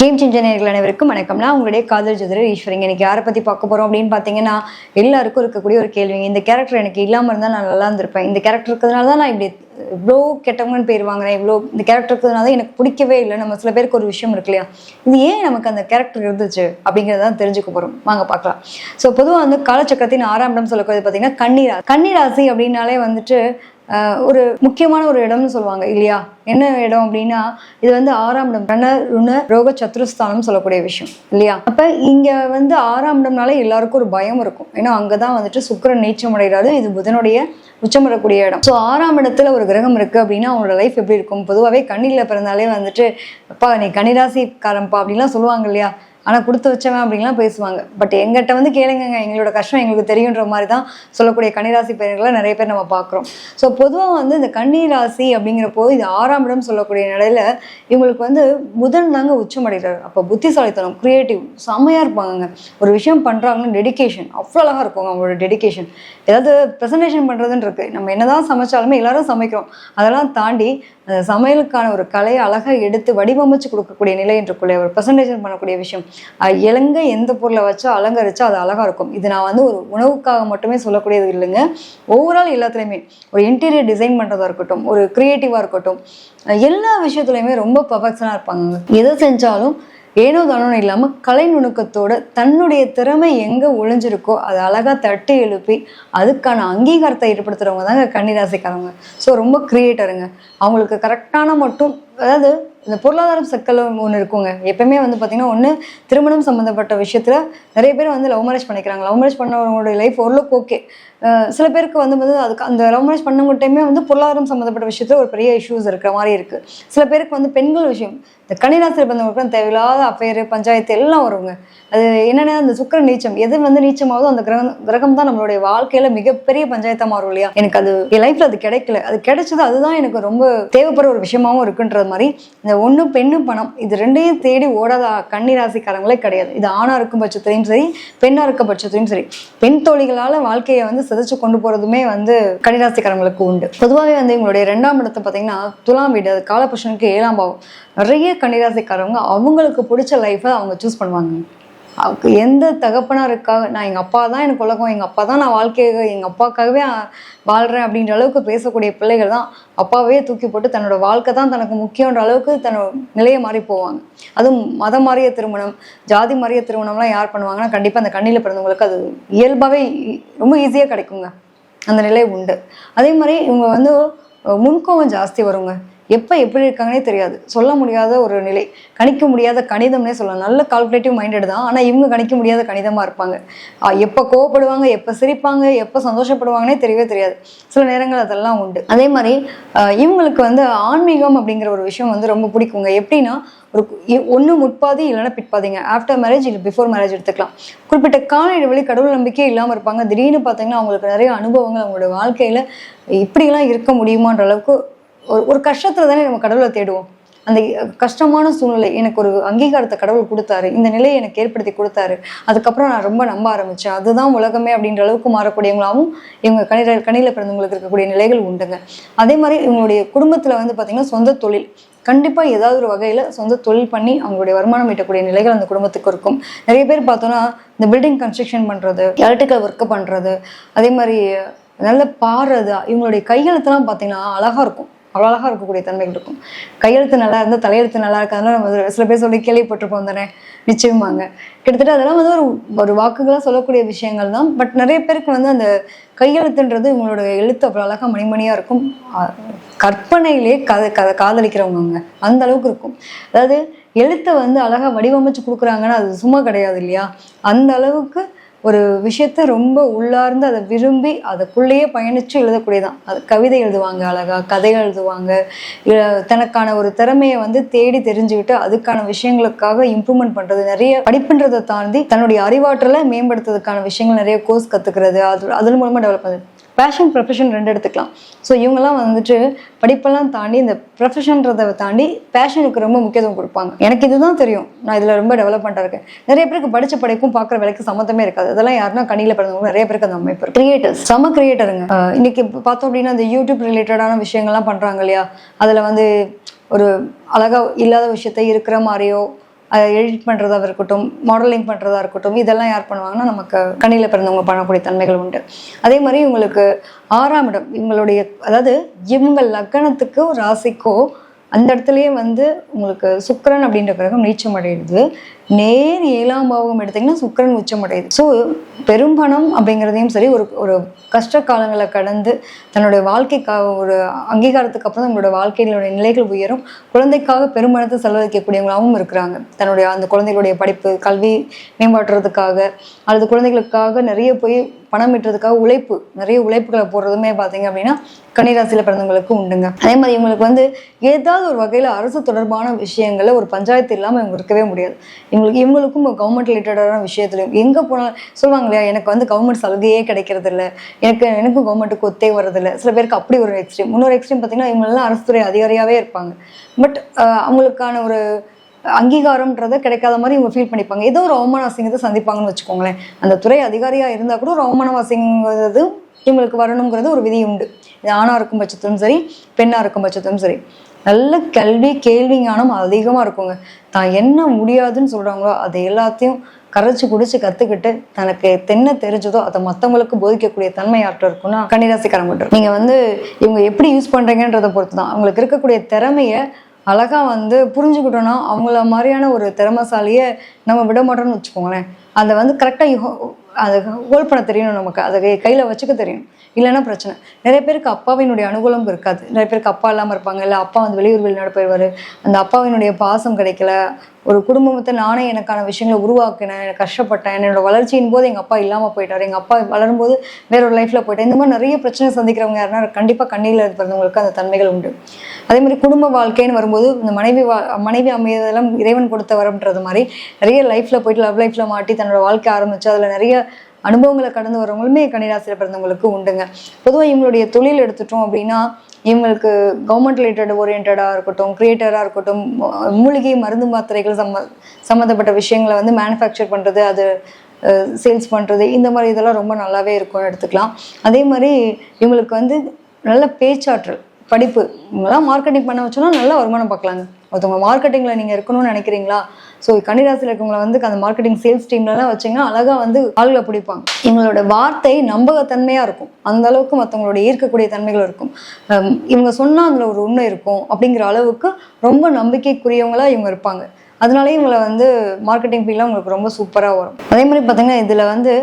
Game changer நேயர்கள் அனைவருக்கும் வணக்கம். நான் உங்களுடைய காதல் ஜோதிடர் ஈஸ்வரிங்க. இன்னைக்கு யாரை பற்றி பார்க்க போகிறோம் அப்படின்னு பார்த்தீங்கன்னா, எல்லாருக்கும் இருக்கக்கூடிய ஒரு கேள்விங்க. இந்த கேரக்டர் எனக்கு இல்லாமல் இருந்தால் நான் நல்லா இருந்திருப்பேன். இந்த கேரக்டர் இருக்கிறதுனால தான் நான் இப்படி இவ்வளோ கெட்டவங்கன்னு பேர் வாங்குறேன். இந்த கேரக்டர் இருக்கிறதுனால தான் எனக்கு பிடிக்கவே இல்லை. நம்ம சில பேருக்கு ஒரு விஷயம் இருக்கு இல்லையா, இது ஏன் நமக்கு அந்த கேரக்டர் இருந்துச்சு அப்படிங்கிறதான் தெரிஞ்சுக்க போகிறோம். வாங்க பார்க்கலாம். ஸோ பொதுவாக வந்து காலச்சக்கரத்தின் 6ஆம் இடம் சொல்லக்கூடியது பார்த்தீங்கன்னா கன்னிராசி அப்படின்னாலே வந்துட்டு ஒரு முக்கியமான ஒரு இடம்னு சொல்லுவாங்க இல்லையா. என்ன இடம் அப்படின்னா, இது வந்து 6ஆம் இடம், ரண ருண ரோக சத்ருஸ்தானம் சொல்லக்கூடிய விஷயம் இல்லையா. அப்ப இங்க வந்து 6ஆம் இடம்னால எல்லாருக்கும் ஒரு பயம் இருக்கும். ஏன்னா அங்கதான் வந்துட்டு சுக்கிரன் நீச்சம் அடைகிறாரு. இது புதனுடைய உச்சம் வரக்கூடிய இடம். ஸோ 6ஆம் இடத்துல ஒரு கிரகம் இருக்கு அப்படின்னா அவங்களோட லைஃப் எப்படி இருக்கும். பொதுவாகவே கண்ணில பிறந்தாலே வந்துட்டு அப்பா நீ கன்னிராசிக்காரன்பா அப்படின்லாம் சொல்லுவாங்க இல்லையா. ஆனால் கொடுத்து வச்சவன் அப்படின்லாம் பேசுவாங்க. பட் எங்கிட்ட வந்து கேளுங்க, எங்களோட கஷ்டம் எங்களுக்கு தெரியுன்ற மாதிரி தான் சொல்லக்கூடிய கன்னிராசி பெயர்களை நிறைய பேர் நம்ம பார்க்குறோம். ஸோ பொதுவாக வந்து இந்த கன்னிராசி அப்படிங்கிறப்போ இது 6ஆம் இடம் சொல்லக்கூடிய நிலையில இவங்களுக்கு வந்து புதன் தாங்க உச்சம் அடைகிறார். அப்போ புத்திசாலித்தனம், கிரியேட்டிவ் செம்மையாக இருப்பாங்க. ஒரு விஷயம் பண்ணுறாங்கன்னா டெடிக்கேஷன் அவ்வளோ அழகாக இருக்கும். அவங்களோட டெடிக்கேஷன் ஏதாவது ப்ரெசன்டேஷன் பண்ணுறதுன்னு இருக்குது. நம்ம என்னதான் சமைச்சாலுமே எல்லாரும் சமைக்கிறோம். அதெல்லாம் தாண்டி அந்த சமையலுக்கான ஒரு கலையை அழகாக எடுத்து வடிவமைச்சு கொடுக்கக்கூடிய நிலை என்றுக்குள்ளே ஒரு ப்ரெசன்டேஷன் பண்ணக்கூடிய விஷயம். இலங்கை எந்த பொருளை வச்சா அலங்கரிச்சா அது அழகாக இருக்கும். இது நான் வந்து ஒரு உணவுக்காக மட்டுமே சொல்லக்கூடியது இல்லைங்க. ஓவரால் எல்லாத்துலேயுமே ஒரு இன்டீரியர் டிசைன் பண்ணுறதா இருக்கட்டும், ஒரு க்ரியேட்டிவாக இருக்கட்டும், எல்லா விஷயத்துலையுமே ரொம்ப பர்ஃபெக்ஷனாக இருப்பாங்க. எதை செஞ்சாலும் ஏனோ தானோன்னு இல்லாமல் கலை நுணுக்கத்தோட தன்னுடைய திறமை எங்கே ஒளிஞ்சிருக்கோ அதை அழகாக தட்டி எழுப்பி அதுக்கான அங்கீகாரத்தை ஏற்படுத்துகிறவங்க தாங்க கன்னிராசிக்காரங்க. ஸோ ரொம்ப கிரியேட்டருங்க. அவங்களுக்கு கரெக்டான மட்டும், அதாவது இந்த பொருளாதார சிக்கல் ஒன்று இருக்குங்க. எப்பவுமே வந்து பார்த்தீங்கன்னா, ஒன்று திருமணம் சம்மந்தப்பட்ட விஷயத்தில் நிறைய பேர் வந்து லவ் மேரேஜ் பண்ணிக்கிறாங்க. லவ் மேரேஜ் பண்ணவங்களுடைய லைஃப் ஓரளவுக்கு ஓகே. சில பேருக்கு வந்து அதுக்கு அந்த லவ் மேரேஜ் பண்ணவங்ககிட்டயுமே வந்து பொருளாதாரம் சம்மந்தப்பட்ட விஷயத்தில் ஒரு பெரிய இஷ்யூஸ் இருக்கிற மாதிரி இருக்குது. சில பேருக்கு வந்து பெண்கள் விஷயம், இந்த கன்னிராசியில் பிறந்தவங்களுக்கு தேவையில்லாத அஃபேரு பஞ்சாயத்து எல்லாம் வருங்க. அது என்னென்னா, அந்த சுக்கிரன் நீச்சம் எது வந்து நீச்சமாவதோ அந்த கிரகம் தான் நம்மளுடைய வாழ்க்கையில் மிகப்பெரிய பஞ்சாயத்தாக மாறும் இல்லையா. எனக்கு அது என் லைஃப்பில் அது கிடைக்கல, அது கிடைச்சது அதுதான் எனக்கு ரொம்ப தேவைப்படுற ஒரு விஷயமாகவும் இருக்குன்றது மாதிரி இந்த ஒன்று பெண்ணு பணம் இது ரெண்டையும் தேடி ஓடாத கன்னிராசிக்காரங்களே கிடையாது. இது ஆணாக இருக்கும் பட்சத்துலையும் சரி, பெண்ணாக இருக்க பட்சத்துலையும் சரி, பெண் தோழிகளால் வாழ்க்கையை வந்து சிதைச்சு கொண்டு போகிறதுமே வந்து கன்னிராசிக்காரங்களுக்கு உண்டு. பொதுவாகவே வந்து இவங்களுடைய 2ஆம் இடத்தை பார்த்தீங்கன்னா துலாம் வீடு, அது காலபுருஷனுக்கு 7ஆம் பாவம். நிறைய கன்னிராசிக்காரவங்க அவங்களுக்கு பிடிச்ச லைஃப்பை அவங்க சூஸ் பண்ணுவாங்க. அவருக்கு எந்த தகப்பனாக இருக்காக, நான் எங்கள் அப்பா தான் எனக்கு உலகம், எங்கள் அப்பா தான் நான் வாழ்க்கையை எங்கள் அப்பாவுக்காகவே வாழ்கிறேன் அப்படின்ற அளவுக்கு பேசக்கூடிய பிள்ளைகள் தான் அப்பாவே தூக்கி போட்டு தன்னோட வாழ்க்கை தான் தனக்கு முக்கியன்ற அளவுக்கு தன்னோட நிலையை மாறி போவாங்க. அதுவும் மதம் மாறிய திருமணம், ஜாதி மாறிய திருமணம்லாம் யார் பண்ணுவாங்கன்னா கண்டிப்பாக அந்த கண்ணியில் பிறந்தவங்களுக்கு அது இயல்பாகவே ரொம்ப ஈஸியாக கிடைக்குங்க. அந்த நிலை உண்டு. அதே மாதிரி இவங்க வந்து முன்கோவம் ஜாஸ்தி வருங்க. எப்போ எப்படி இருக்காங்கன்னே தெரியாது, சொல்ல முடியாத ஒரு நிலை, கணிக்க முடியாத கணிதம்னே சொல்லலாம். நல்ல கால்குலேட்டிவ் மைண்டட் தான், ஆனால் இவங்க கணிக்க முடியாத கணிதமாக இருப்பாங்க. எப்போ கோவப்படுவாங்க, எப்போ சிரிப்பாங்க, எப்போ சந்தோஷப்படுவாங்கன்னே தெரியவே தெரியாது. சில நேரங்கள் அதெல்லாம் உண்டு. அதே மாதிரி இவங்களுக்கு வந்து ஆன்மீகம் அப்படிங்கிற ஒரு விஷயம் வந்து ரொம்ப பிடிக்குங்க. எப்படின்னா, ஒரு ஒன்று முற்பாதி இல்லைன்னா பிற்பாதிங்க. ஆஃப்டர் மேரேஜ் இல்லை பிஃபோர் மேரேஜ் எடுத்துக்கலாம். குறிப்பிட்ட கால இடைவெளி கடவுள் நம்பிக்கையே இல்லாமல் இருப்பாங்க. திடீர்னு பார்த்தீங்கன்னா அவங்களுக்கு நிறைய அனுபவங்கள் அவங்களோட வாழ்க்கையில் இப்படிலாம் இருக்க முடியுமான்ற அளவுக்கு ஒரு கஷ்டத்துல தானே நம்ம கடவுளை தேடுவோம். அந்த கஷ்டமான சூழ்நிலை, எனக்கு ஒரு அங்கீகாரத்தை கடவுள் கொடுத்தாரு, இந்த நிலையை எனக்கு ஏற்படுத்தி கொடுத்தாரு, அதுக்கப்புறம் நான் ரொம்ப நம்ப ஆரம்பித்தேன், அதுதான் உலகமே அப்படின்ற அளவுக்கு மாறக்கூடியவங்களாகவும் இவங்க கண்ணியில் பிறந்தவங்களுக்கு இருக்கக்கூடிய நிலைகள் உண்டுங்க. அதே மாதிரி இவங்களுடைய குடும்பத்தில் வந்து பார்த்திங்கன்னா சொந்த தொழில், கண்டிப்பாக ஏதாவது ஒரு வகையில் சொந்த தொழில் பண்ணி அவங்களுடைய வருமானம் ஈட்டக்கூடிய நிலைகள் அந்த குடும்பத்துக்கு இருக்கும். நிறைய பேர் பார்த்தோன்னா இந்த பில்டிங் கன்ஸ்ட்ரக்ஷன் பண்ணுறது, எலக்ட்ரிக்கல் ஒர்க்கு பண்ணுறது, அதே மாதிரி நல்ல பாடுறது, இவங்களுடைய கையெழுத்துலாம் பார்த்திங்கன்னா அழகாக இருக்கும். அவ்வளோ அழகாக இருக்கக்கூடிய தன்மைகள் இருக்கும். கையெழுத்து நல்லா இருந்தால் தலையெழுத்து நல்லா இருக்காதுன்னா நம்ம சில பேர் சொல்லி கேள்விப்பட்டிருப்போம் தானே. நிச்சயமாங்க. கிட்டத்தட்ட அதெல்லாம் வந்து ஒரு வாக்குகளாக சொல்லக்கூடிய விஷயங்கள் தான். பட் நிறைய பேருக்கு வந்து அந்த கையெழுத்துன்றது இவங்களோட எழுத்து அவ்வளோ அழகாக மணிமணியாக இருக்கும். கற்பனையிலே காதலிக்கிறவங்க அந்த அளவுக்கு இருக்கும். அதாவது எழுத்தை வந்து அழகாக வடிவமைச்சு கொடுக்குறாங்கன்னா அது சும்மா கிடையாது இல்லையா. அந்த அளவுக்கு ஒரு விஷயத்த ரொம்ப உள்ளார்ந்து அதை விரும்பி அதுக்குள்ளேயே பயணித்து எழுதக்கூடியதான். அது கவிதை எழுதுவாங்க, அழகாக கதை எழுதுவாங்க. தனக்கான ஒரு திறமையை வந்து தேடி தெரிஞ்சுக்கிட்டு அதுக்கான விஷயங்களுக்காக இம்ப்ரூவ்மெண்ட் பண்ணுறது, நிறைய படிப்புன்றதை தாண்டி தன்னுடைய அறிவாற்றலை மேம்படுத்துறதுக்கான விஷயங்கள் நிறைய கோர்ஸ் கற்றுக்கிறது, அதன் மூலமாக டெவலப் பண்ணுது. பேஷன் ப்ரொஃபஷன் ரெண்டு எடுத்துக்கலாம். ஸோ இவங்கெல்லாம் வந்துட்டு படிப்பெல்லாம் தாண்டி இந்த ப்ரொஃபஷன்றதை தாண்டி பேஷனுக்கு ரொம்ப முக்கியத்துவம் கொடுப்பாங்க. எனக்கு இதுதான் தெரியும், நான் இதில் ரொம்ப டெவலப்மெண்ட்டாக இருக்கேன். நிறைய பேருக்கு படித்த படிப்பும் பார்க்குற வேலைக்கு சம்மந்தமே இருக்காது. அதெல்லாம் யாருன்னா கண்ணியில் பிறந்தவங்க நிறைய பேருக்கு அந்த அமைப்பு. கிரியேட்டர்ஸ், செம கிரியேட்டருங்க. இன்னைக்கு பார்த்தோம் அப்படின்னா அந்த யூடியூப் ரிலேட்டடான விஷயங்கள்லாம் பண்ணுறாங்க இல்லையா. அதில் வந்து ஒரு அழகாக இல்லாத விஷயத்த இருக்கிற மாதிரியோ அதை எடிட் பண்ணுறதா இருக்கட்டும், மாடலிங் பண்ணுறதா இருக்கட்டும், இதெல்லாம் யார் பண்ணுவாங்கன்னா நமக்கு கண்ணியில் பிறந்தவங்க பண்ணக்கூடிய தன்மைகள் உண்டு. அதே மாதிரி இவங்களுக்கு 6ஆம் இடம் இவங்களுடைய, அதாவது இவங்க லக்னத்துக்கு ஒரு ராசிக்கோ அந்த இடத்துலயே வந்து உங்களுக்கு சுக்கிரன் அப்படின்ற கிரகம் நீச்சம் அடையுது. நேர் 7ஆம் பாவகம் எடுத்திங்கன்னா சுக்கிரன் உச்சம் அடையுது. ஸோ பெரும்பணம் அப்படிங்கிறதையும் சரி, ஒரு கஷ்ட காலங்களை கடந்து தன்னுடைய வாழ்க்கைக்காக ஒரு அங்கீகாரத்துக்கு அப்புறம் நம்மளோட வாழ்க்கையினுடைய நிலைகள் உயரும். குழந்தைக்காக பெரும்பணத்தை செலவழிக்கக்கூடியவங்களாகவும் இருக்கிறாங்க. தன்னுடைய அந்த குழந்தைகளுடைய படிப்பு கல்வி மேம்பாட்டுறதுக்காக அல்லது குழந்தைகளுக்காக நிறைய போய் பணம் ஈட்டுறதுக்காக நிறைய உழைப்புகளை போடுறதுமே பார்த்தீங்க அப்படின்னா கன்னிராசியில் பிறந்தவங்களுக்கு உண்டுங்க. அதே மாதிரி இவங்களுக்கு வந்து ஏதாவது ஒரு வகையில் அரசு தொடர்பான விஷயங்கள்ல ஒரு பஞ்சாயத்து இல்லாமல் இவங்க இருக்கவே முடியாது. இவங்களுக்கும் கவர்மெண்ட் ரிலேட்டடான விஷயத்துலையும் எங்கே போனாலும் சொல்லுவாங்க இல்லையா, எனக்கு வந்து கவர்மெண்ட் சலுகையே கிடைக்கிறது இல்லை, எனக்கும் கவர்மெண்ட்டுக்கு ஒத்தே வரதில்லை. சில பேருக்கு அப்படி ஒரு எக்ஸ்ட்ரீம். இன்னொரு எக்ஸ்ட்ரீம் பார்த்தீங்கன்னா இவங்களெல்லாம் அரசு துறை அதிகாரியாகவே இருப்பாங்க. பட் அவங்களுக்கான ஒரு அங்கீகாரம்ன்றதை கிடைக்காத மாதிரி இவங்க ஃபீல் பண்ணிப்பாங்க. ஏதோ ஒரு அவமான அசிங்கத்தை சந்திப்பாங்கன்னு வச்சுக்கோங்களேன். அந்த துறை அதிகாரியாக இருந்தால் கூட ஒரு அவமான அசிங்கிறது இவங்களுக்கு வரணுங்கிறது ஒரு விதி உண்டு. இது ஆணாக இருக்கும் பட்சத்திலும் சரி, பெண்ணாக இருக்கும் பட்சத்திலும் சரி. நல்ல கல்வி கேள்வி ஞானம் அதிகமாக இருக்குங்க. தான் என்ன முடியாதுன்னு சொல்கிறாங்களோ அதை எல்லாத்தையும் கரைச்சி குடிச்சு கற்றுக்கிட்டு தனக்கு என்ன தெரிஞ்சதோ அதை மற்றவங்களுக்கு போதிக்கக்கூடிய தன்மை யார்கிட்ட இருக்குன்னா கன்னிராசிக்காரங்க. நீங்கள் வந்து இவங்க எப்படி யூஸ் பண்ணுறீங்கன்றதை பொறுத்து தான். அவங்களுக்கு இருக்கக்கூடிய திறமையை அழகாக வந்து புரிஞ்சுக்கிட்டோன்னா அவங்கள மாதிரியான ஒரு திறமைசாலியை நம்ம விட மாட்டோம்னு வச்சுக்கோங்களேன். அதை வந்து கரெக்டாக அதை ஹோல்ட் பண்ண தெரியணும், நமக்கு அதை கையில் வச்சுக்க தெரியணும். இல்லைன்னா பிரச்சனை. நிறைய பேருக்கு அப்பாவினுடைய அனுகூலம் இருக்காது. நிறைய பேருக்கு அப்பா இல்லாமல் இருப்பாங்க, இல்லை அப்பா வந்து வெளிநாடு போயிடுவார். அந்த அப்பாவினுடைய பாசம் கிடைக்கல. ஒரு குடும்பத்தை நானே எனக்கான விஷயங்களை உருவாக்கினேன், எனக்கு கஷ்டப்பட்டேன், என்னோட வளர்ச்சியின் போது எங்கள் அப்பா இல்லாமல் போயிட்டார், எங்கள் அப்பா வளரும்போது வேற ஒரு லைஃப்பில் போயிட்டேன். இந்த மாதிரி நிறைய பிரச்சனை சந்திக்கிறவங்க யாருன்னா கண்டிப்பாக கண்ணியில் பிறந்தவங்களுக்கு அந்த தன்மைகள் உண்டு. அதே மாதிரி குடும்ப வாழ்க்கைன்னு வரும்போது இந்த மனைவி அமையதெல்லாம் இறைவன் கொடுத்த வரம்ன்றது மாதிரி நிறைய லைஃப்பில் போயிட்டு லவ் லைஃப்பில் மாட்டி தன்னோட வாழ்க்கை ஆரம்பிச்சு அதில் நிறைய அனுபவங்களை கடந்து வரவங்களுமே கன்னிராசியில் பிறந்தவங்களுக்கு உண்டுங்க. பொதுவாக இவங்களுடைய தொழில் எடுத்துட்டோம் அப்படின்னா இவங்களுக்கு கவர்மெண்ட் ரிலேட்டட் ஓரியன்டாக இருக்கட்டும், கிரியேட்டராக இருக்கட்டும், மூலிகை மருந்து மாத்திரைகள் சம்மந்தப்பட்ட விஷயங்களை வந்து மேனுஃபேக்சர் பண்ணுறது, அது சேல்ஸ் பண்ணுறது, இந்த மாதிரி இதெல்லாம் ரொம்ப நல்லாவே இருக்கும்னு எடுத்துக்கலாம். அதே மாதிரி இவங்களுக்கு வந்து நல்ல பேச்சாற்றல், படிப்பு, இவங்கெல்லாம் மார்க்கெட்டிங் பண்ண வச்சோன்னா நல்லா வருமானம் பார்க்கலாங்க. ஒருத்தவங்க மார்க்கெட்டிங்கில் நீங்கள் இருக்கணும்னு நினைக்கிறீங்களா? ஸோ கன்னிராசியில் இருக்கவங்களை வந்து அந்த மார்க்கெட்டிங் சேல்ஸ் டீம்லலாம் வச்சிங்கன்னா அழகாக வந்து ஆளுகளை பிடிப்பாங்க. இவங்களோட வார்த்தை நம்பகத்தன்மையாக இருக்கும். அந்த அளவுக்கு மற்றவங்களோட ஈர்க்கக்கூடிய தன்மைகள் இருக்கும். இவங்க சொன்னால் அதில் ஒரு உண்மை இருக்கும் அப்படிங்கிற அளவுக்கு ரொம்ப நம்பிக்கைக்குரியவங்களாக இவங்க இருப்பாங்க. அதனாலே இவங்களை வந்து மார்க்கெட்டிங் ஃபீல்டில் உங்களுக்கு ரொம்ப சூப்பராக வரும். அதே மாதிரி பார்த்தீங்கன்னா இதில் வந்து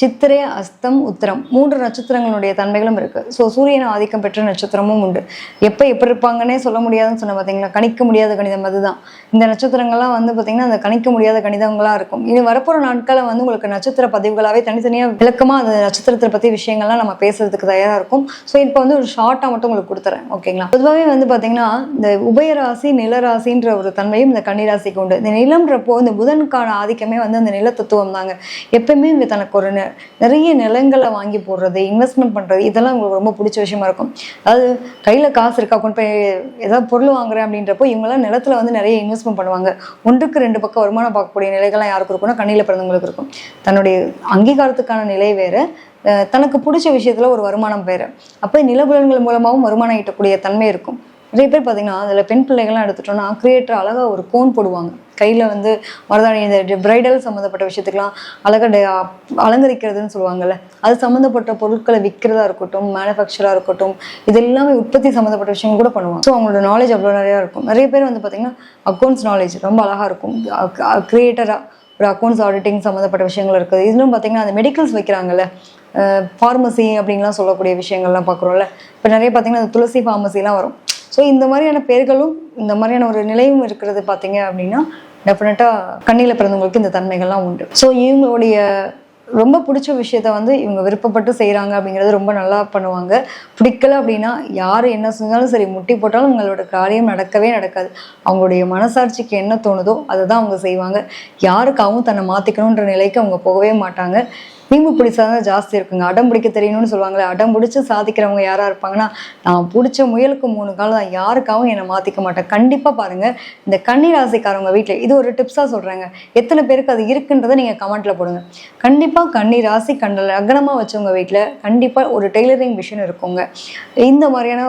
சித்திரை, அஸ்தம், உத்திரம் 3 நட்சத்திரங்களுடைய தன்மைகளும் இருக்குது. ஸோ சூரியன் ஆதிக்கம் பெற்ற நட்சத்திரமும் உண்டு. எப்போ எப்படி இருப்பாங்கன்னே சொல்ல முடியாதுன்னு சொன்ன பார்த்தீங்களா, கணிக்க முடியாத கணிதம் அதுதான். இந்த நட்சத்திரங்கள்லாம் வந்து பார்த்தீங்கன்னா அந்த கணிக்க முடியாத கணிதங்களாக இருக்கும். இனி வரப்போகிற நாட்களை வந்து உங்களுக்கு நட்சத்திர பதிவுகளாகவே தனித்தனியாக விளக்கமாக அந்த நட்சத்திரத்தை பற்றி விஷயங்கள்லாம் நம்ம பேசுறதுக்கு தயாராக இருக்கும். ஸோ இப்போ வந்து ஒரு ஷார்ட்டாக மட்டும் உங்களுக்கு கொடுத்துறேன், ஓகேங்களா? பொதுவாகவே வந்து பார்த்தீங்கன்னா இந்த உபயராசி நிலராசின்ற ஒரு தன்மையும் இந்த கன்னிராசிக்கு உண்டு. இந்த நிலம்ன்றப்போ இந்த புதனுக்கான ஆதிக்கமே வந்து அந்த நில தத்துவம் தாங்க. எப்பயுமே இங்கே தனக்கு ஒரு நிறைய நிலங்களை வாங்கி போடுறது, இன்வெஸ்ட்மெண்ட் பண்ணுறது, இதெல்லாம் உங்களுக்கு ரொம்ப பிடிச்ச விஷயமா இருக்கும். அதாவது கையில் காசு இருக்கா, கொண்டு போய் ஏதாவது பொருள் வாங்குறேன் அப்படின்றப்போ இவங்கெல்லாம் நிலத்தில் வந்து நிறைய இன்வெஸ்ட்மெண்ட் பண்ணுவாங்க. 1க்கு 2 பக்கம் வருமானம் பார்க்கக்கூடிய நிலைகள்லாம் யாருக்கு இருக்கும்னா கண்ணியில் பிறந்தவங்களுக்கு இருக்கும். தன்னுடைய அங்கீகாரத்துக்கான நிலை வேறு, தனக்கு பிடிச்ச விஷயத்தில் ஒரு வருமானம் வேறு. அப்போ நிலபுலன்கள் மூலமாகவும் வருமானம் ஈட்டக்கூடிய தன்மை இருக்கும். நிறைய பேர் பார்த்தீங்கன்னா அதில் பெண் பிள்ளைகள்லாம் எடுத்துட்டோம்னா கிரியேட்டர் அழகாக ஒரு கோன் போடுவாங்க கையில், வந்து மருதாணி, இந்த பிரைடல் சம்மந்தப்பட்ட விஷயத்துக்கெலாம் அழகாக அலங்கரிக்கிறதுன்னு சொல்லுவாங்கள்ல, அது சம்மந்தப்பட்ட பொருட்களை விற்கிறதா இருக்கட்டும், மேனுஃபேக்சராக இருக்கட்டும், இது எல்லாமே உற்பத்தி சம்மந்தப்பட்ட விஷயங்கள் கூட பண்ணுவாங்க. ஸோ அவங்களோட நாலேஜ் அவ்வளோ நிறையா இருக்கும். நிறைய பேர் வந்து பார்த்திங்கன்னா அக்கௌண்ட்ஸ் நாலேஜ் ரொம்ப அழகாக இருக்கும். கிரியேட்டராக ஒரு அக்கௌண்ட்ஸ் ஆடிட்டிங் சம்மந்தப்பட்ட விஷயங்கள் இருக்குது. இதுலும் பார்த்திங்கன்னா அந்த மெடிக்கல்ஸ் வைக்கிறாங்கல்ல, ஃபார்மசி அப்படின்லாம் சொல்லக்கூடிய விஷயங்கள்லாம் பார்க்குறோம்ல. இப்போ நிறைய பார்த்திங்கன்னா அந்த துளசி ஃபார்மசிலாம் வரும். ஸோ இந்த மாதிரியான பேர்களும் இந்த மாதிரியான ஒரு நிலையும் இருக்கிறது பார்த்தீங்க அப்படின்னா டெஃபினட்டாக கண்ணியில் பிறந்தவங்களுக்கு இந்த தன்மைகள்லாம் உண்டு. ஸோ இவங்களுடைய ரொம்ப பிடிச்ச விஷயத்த வந்து இவங்க விருப்பப்பட்டு செய்கிறாங்க அப்படிங்கிறது ரொம்ப நல்லா பண்ணுவாங்க. பிடிக்கல அப்படின்னா யார் என்ன செஞ்சாலும் சரி, முட்டி போட்டாலும் உங்களோட காரியம் நடக்கவே நடக்காது. அவங்களுடைய மனசாட்சிக்கு என்ன தோணுதோ அதை தான் அவங்க செய்வாங்க. யாருக்காகவும் தன்னை மாற்றிக்கணுன்ற நிலைக்கு அவங்க போகவே மாட்டாங்க. வீம்பு பிடிச்சாதான் ஜாஸ்தி இருக்குங்க. அடம் பிடிக்க தெரியணும்னு சொல்லுவாங்களே, அடம் பிடிச்சி சாதிக்கிறவங்க யாரா இருப்பாங்கன்னா, நான் பிடிச்ச முயலுக்கு 3 கால் தான், யாருக்காகவும் என்னை மாற்றிக்க மாட்டேன். கண்டிப்பாக பாருங்கள், இந்த கன்னி ராசிக்காரவங்க வீட்டில் இது ஒரு டிப்ஸாக சொல்கிறேங்க. எத்தனை பேருக்கு அது இருக்குன்றதை நீங்கள் கமெண்ட்டில் போடுங்க. கண்டிப்பாக கன்னி ராசி லக்னமாக வச்சவங்க வீட்டில் கண்டிப்பாக ஒரு டெய்லரிங் மிஷின் இருக்குங்க. இந்த மாதிரியான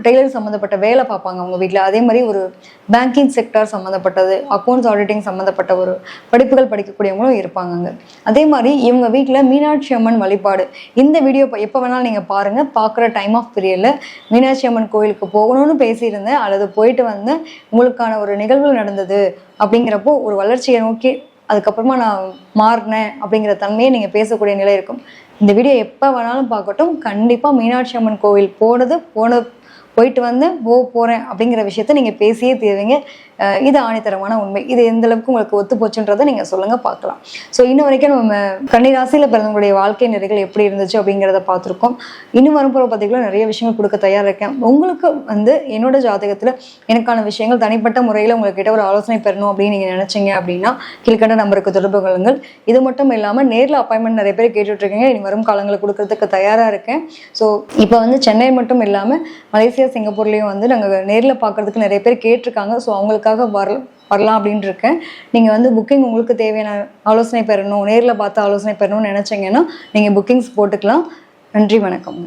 டெய்லர் சம்மந்தப்பட்ட வேலை பார்ப்பாங்க அவங்க வீட்டில். அதே மாதிரி ஒரு பேங்கிங் செக்டார் சம்மந்தப்பட்டது, அக்கௌண்ட்ஸ் ஆடிட்டிங் சம்மந்தப்பட்ட ஒரு படிப்புகள் படிக்கக்கூடியவங்களும் இருப்பாங்கங்க. அதே மாதிரி இவங்க வீட்டில் மீனாட்சி அம்மன் வழிபாடு, இந்த வீடியோ எப்போ வேணாலும் நீங்கள் பாருங்கள். பார்க்குற டைம் ஆஃப் பீரியடில் மீனாட்சி அம்மன் கோயிலுக்கு போகணும்னு பேசியிருந்தேன், அல்லது போயிட்டு வந்தேன், உங்களுக்கான ஒரு நிகழ்வு நடந்தது அப்படிங்கிறப்போ ஒரு வளர்ச்சியை நோக்கி அதுக்கப்புறமா நான் மாறினேன் அப்படிங்கிற தன்மையை நீங்கள் பேசக்கூடிய நிலை இருக்கும். இந்த வீடியோ எப்போ வேணாலும் பார்க்கட்டும். கண்டிப்பாக மீனாட்சி அம்மன் கோவில் போயிட்டு வந்து போகிறேன் அப்படிங்கிற விஷயத்த நீங்கள் பேசியே தீருவீங்க. இது ஆணித்தரமான உண்மை. இது எந்த அளவுக்கு உங்களுக்கு ஒத்து போச்சுன்றதை நீங்கள் சொல்லுங்கள், பார்க்கலாம். ஸோ இன்னும் வரைக்கும் நம்ம கன்னிராசியில் பிறந்தவங்களுடைய வாழ்க்கை நிறைகள் எப்படி இருந்துச்சு அப்படிங்கிறத பார்த்துருக்கோம். இன்னும் வரும்போது பார்த்தீங்கன்னா நிறைய விஷயங்கள் கொடுக்க தயாராக இருக்கேன். உங்களுக்கு என்னோட ஜாதகத்தில் எனக்கான விஷயங்கள் தனிப்பட்ட முறையில் உங்கள்கிட்ட ஒரு ஆலோசனை பெறணும் அப்படின்னு நீங்கள் நினச்சிங்க அப்படின்னா கீழ்கண்ட நம்பருக்கு தொடர்பு கொள்ளுங்கள். இது மட்டும் இல்லாமல் நேரில் அப்பாயின்மெண்ட் நிறைய பேர் கேட்டுட்ருக்கீங்க. இனி வரும் காலங்களில் கொடுக்கறதுக்கு தயாராக இருக்கேன். ஸோ இப்போ சென்னை மட்டும் இல்லாமல் மலேசியா, சிங்கப்பூர்லேயும் நாங்கள் நேரில் பார்க்குறதுக்கு நிறைய பேர் கேட்டிருக்காங்க. ஸோ அவங்களுக்காக வரலாம் அப்படின்னு இருக்கேன். நீங்கள் புக்கிங் உங்களுக்கு தேவையான ஆலோசனை பெறணும், நேரில் பார்த்து ஆலோசனை பெறணும்னு நினச்சிங்கன்னா நீங்கள் புக்கிங்ஸ் போட்டுக்கலாம். நன்றி, வணக்கம்.